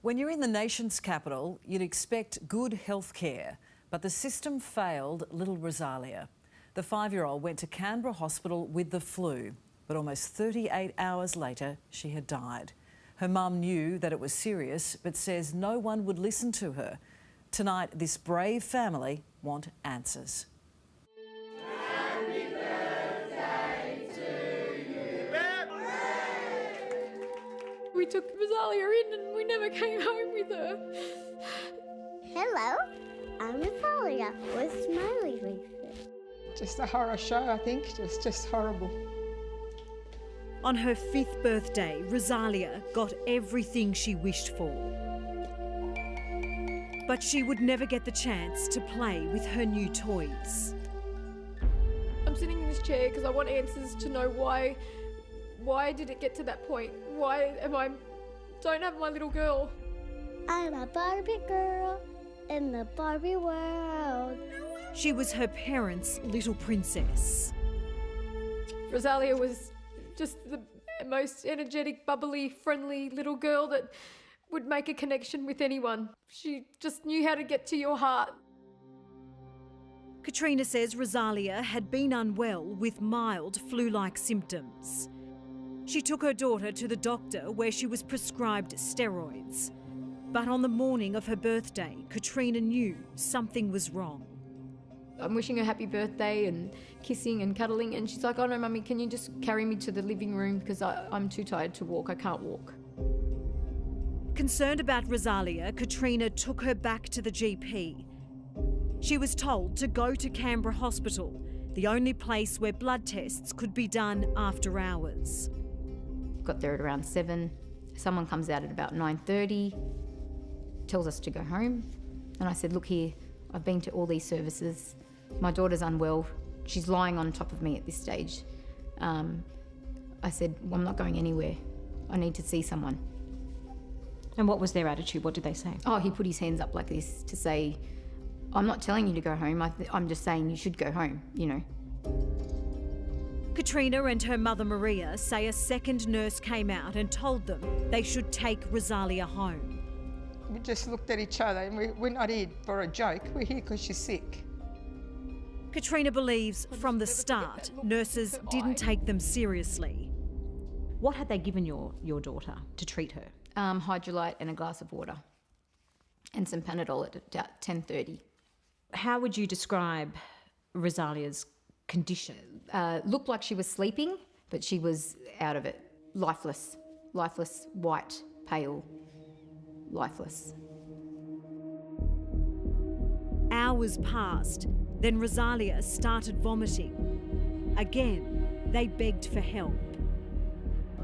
When you're in the nation's capital, you'd expect good health care, but the system failed little Rosalia. The 5-year-old went to Canberra Hospital with the flu, but almost 38 hours later, she had died. Her mum knew that it was serious, but says no one would listen to her. Tonight, this brave family want answers. We took Rosalia in and we never came home with her. Hello, I'm Rosalia with smiley faces. Just a horror show, I think. It was just horrible. On her 5th birthday, Rosalia got everything she wished for. But she would never get the chance to play with her new toys. I'm sitting in this chair because I want answers to know why did it get to that point? Don't have my little girl? I'm a Barbie girl in the Barbie world. She was her parents' little princess. Rosalia was just the most energetic, bubbly, friendly little girl that would make a connection with anyone. She just knew how to get to your heart. Katrina says Rosalia had been unwell with mild flu-like symptoms. She took her daughter to the doctor where she was prescribed steroids. But on the morning of her birthday, Katrina knew something was wrong. I'm wishing her happy birthday and kissing and cuddling, and she's like, "Oh no, Mummy, can you just carry me to the living room because I'm too tired to walk, I can't walk." Concerned about Rosalia, Katrina took her back to the GP. She was told to go to Canberra Hospital, the only place where blood tests could be done after hours. Got there at around 7. Someone comes out at about 9:30, tells us to go home. And I said, "Look here, I've been to all these services. My daughter's unwell. She's lying on top of me at this stage." I said, "Well, I'm not going anywhere. I need to see someone." And what was their attitude? What did they say? Oh, he put his hands up like this to say, "I'm not telling you to go home. I'm just saying you should go home, you know." Katrina and her mother Maria say a second nurse came out and told them they should take Rosalia home. We just looked at each other and we're not here for a joke. We're here because she's sick. Katrina believes from the start nurses didn't take them seriously. What had they given your daughter to treat her? Hydrolite and a glass of water and some Panadol at about 10:30. How would you describe Rosalia's condition? Looked like she was sleeping, but she was out of it. Lifeless, white, pale, lifeless. Hours passed, then Rosalia started vomiting. Again, they begged for help.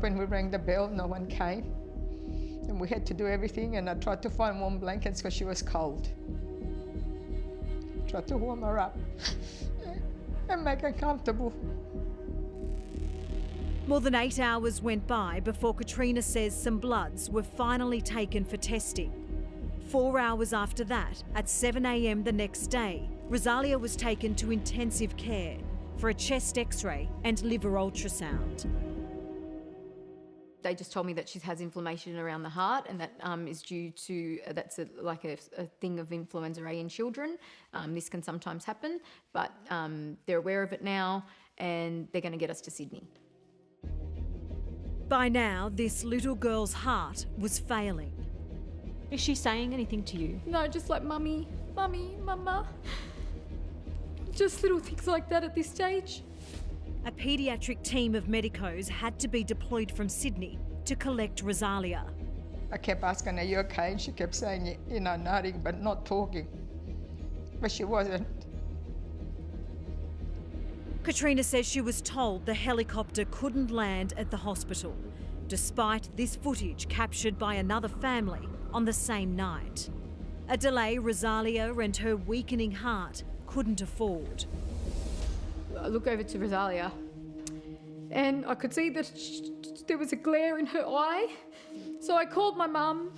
When we rang the bell, no one came. And we had to do everything, and I tried to find warm blankets because she was cold. Tried to warm her up and make her comfortable. More than 8 hours went by before Katrina says some bloods were finally taken for testing. 4 hours after that, at 7 a.m. the next day, Rosalia was taken to intensive care for a chest x-ray and liver ultrasound. They just told me that she has inflammation around the heart, and that is due to, that's like a thing of influenza A in children. This can sometimes happen, but they're aware of it now and they're going to get us to Sydney. By now, this little girl's heart was failing. Is she saying anything to you? No, just like Mummy, Mummy, Mama. Just little things like that at this stage. A paediatric team of medicos had to be deployed from Sydney to collect Rosalia. I kept asking, "Are you okay?" And she kept saying, you know, nodding but not talking. But she wasn't. Katrina says she was told the helicopter couldn't land at the hospital, despite this footage captured by another family on the same night. A delay Rosalia and her weakening heart couldn't afford. I look over to Rosalia and I could see that there was a glare in her eye. So I called my mum.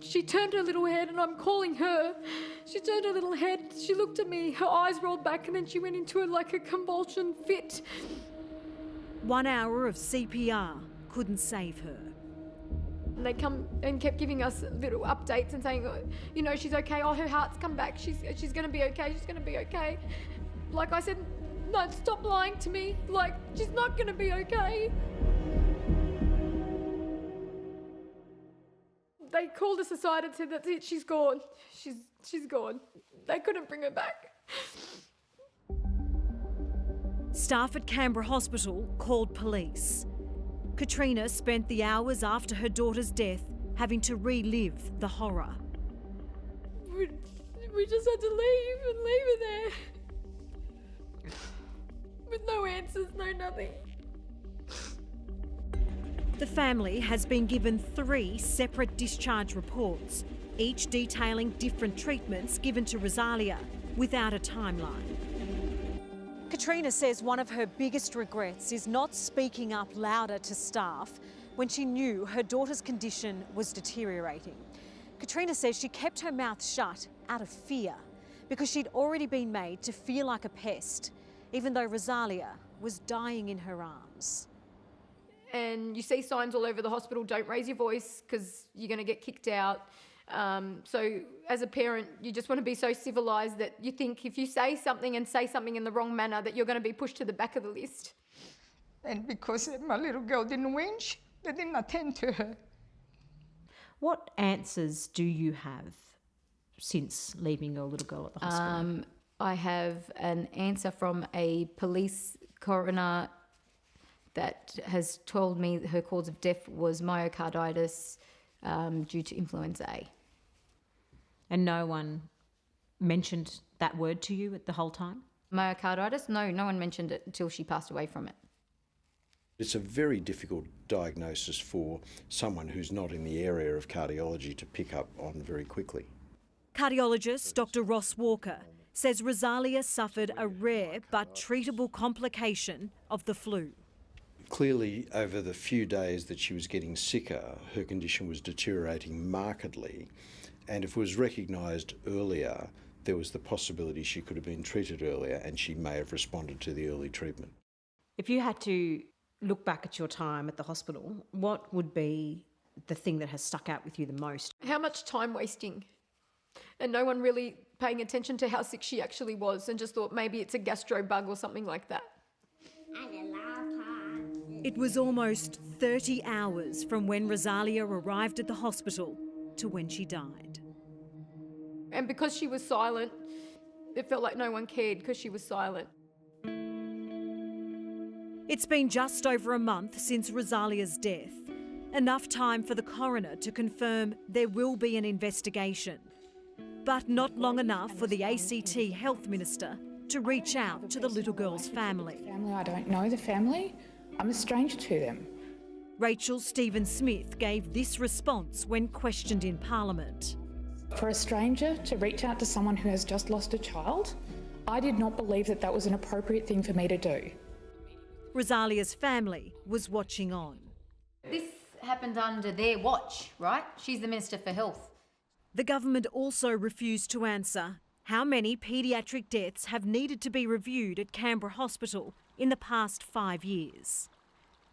She turned her little head and I'm calling her. She turned her little head, she looked at me, her eyes rolled back and then she went into like a convulsion fit. 1 hour of CPR couldn't save her. And they come and kept giving us little updates and saying, you know, she's okay. Oh, her heart's come back. She's going to be okay. She's going to be okay. Like I said, no, stop lying to me. Like, she's not going to be okay. They called us aside and said, that's it, she's gone. She's gone. They couldn't bring her back. Staff at Canberra Hospital called police. Katrina spent the hours after her daughter's death having to relive the horror. We just had to leave her there. With no answers, no nothing. The family has been given 3 separate discharge reports, each detailing different treatments given to Rosalia without a timeline. Katrina says one of her biggest regrets is not speaking up louder to staff when she knew her daughter's condition was deteriorating. Katrina says she kept her mouth shut out of fear because she'd already been made to feel like a pest, even though Rosalia was dying in her arms. And you see signs all over the hospital, don't raise your voice because you're going to get kicked out. So as a parent, you just want to be so civilised that you think if you say something and say something in the wrong manner that you're going to be pushed to the back of the list. And because my little girl didn't whinge, they didn't attend to her. What answers do you have since leaving your little girl at the hospital? I have an answer from a police coroner that has told me that her cause of death was myocarditis due to influenza A. And no one mentioned that word to you at the whole time? Myocarditis? No one mentioned it until she passed away from it. It's a very difficult diagnosis for someone who's not in the area of cardiology to pick up on very quickly. Cardiologist Dr. Ross Walker says Rosalia suffered a rare but treatable complication of the flu. Clearly, over the few days that she was getting sicker, her condition was deteriorating markedly, and if it was recognised earlier, there was the possibility she could have been treated earlier and she may have responded to the early treatment. If you had to look back at your time at the hospital, what would be the thing that has stuck out with you the most? How much time wasting and no one really paying attention to how sick she actually was and just thought maybe it's a gastro bug or something like that. It was almost 30 hours from when Rosalia arrived at the hospital to when she died. And because she was silent, it felt like no one cared because she was silent. It's been just over a month since Rosalia's death, enough time for the coroner to confirm there will be an investigation, but not long enough for the ACT Health Minister to reach out to the little girl's family. I don't know the family. I'm a stranger to them. Rachel Stephen-Smith gave this response when questioned in Parliament. For a stranger to reach out to someone who has just lost a child, I did not believe that that was an appropriate thing for me to do. Rosalia's family was watching on. This happened under their watch, right? She's the Minister for Health. The government also refused to answer how many paediatric deaths have needed to be reviewed at Canberra Hospital in the past 5 years.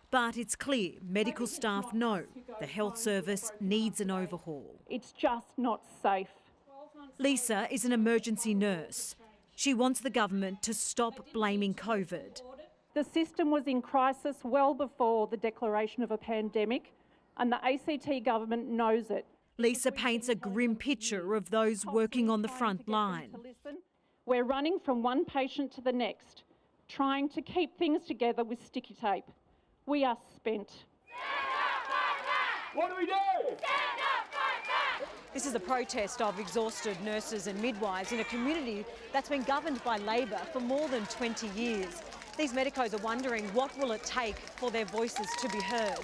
But it's clear medical staff know the health service needs an overhaul. It's just not safe. Lisa is an emergency nurse. She wants the government to stop blaming COVID. The system was in crisis well before the declaration of a pandemic, and the ACT government knows it. Lisa paints a grim picture of those working on the front line. We're running from one patient to the next, trying to keep things together with sticky tape. We are spent. What do we do? Stand up, fight back! This is a protest of exhausted nurses and midwives in a community that's been governed by Labor for more than 20 years. These medicos are wondering what will it take for their voices to be heard.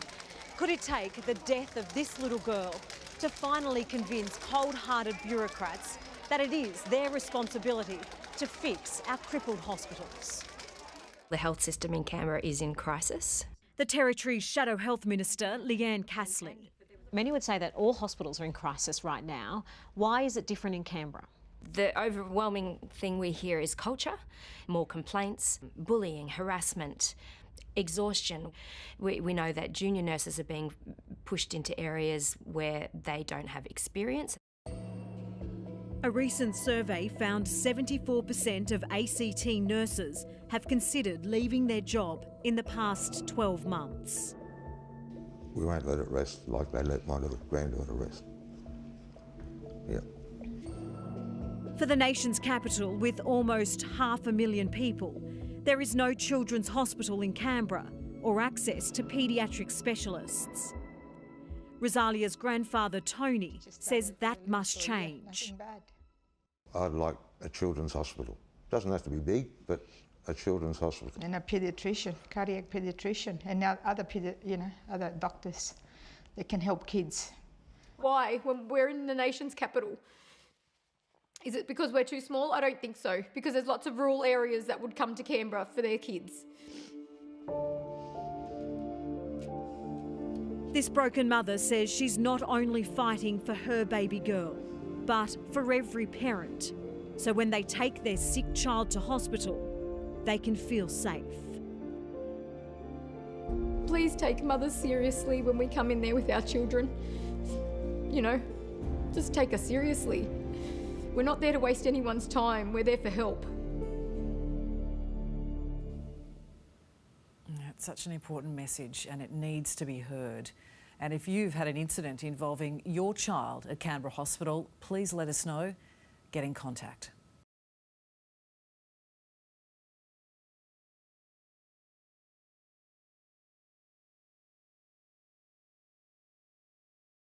Could it take the death of this little girl to finally convince cold-hearted bureaucrats that it is their responsibility to fix our crippled hospitals? The health system in Canberra is in crisis. The Territory's Shadow Health Minister, Leanne Castley. Many would say that all hospitals are in crisis right now. Why is it different in Canberra? The overwhelming thing we hear is culture, more complaints, bullying, harassment. Exhaustion. We know that junior nurses are being pushed into areas where they don't have experience. A recent survey found 74% of ACT nurses have considered leaving their job in the past 12 months. We won't let it rest like they let my little granddaughter rest. Yeah. For the nation's capital, with almost 500,000 people, there is no children's hospital in Canberra or access to paediatric specialists. Rosalia's grandfather, Tony, says that must change. I'd like a children's hospital. Doesn't have to be big, but a children's hospital. And a paediatrician, cardiac paediatrician, and now other other doctors that can help kids. Why, when we're in the nation's capital? Is it because we're too small? I don't think so, because there's lots of rural areas that would come to Canberra for their kids. This broken mother says she's not only fighting for her baby girl, but for every parent. So when they take their sick child to hospital, they can feel safe. Please take mothers seriously when we come in there with our children. You know, just take us seriously. We're not there to waste anyone's time, we're there for help. It's such an important message and it needs to be heard. And if you've had an incident involving your child at Canberra Hospital, please let us know. Get in contact.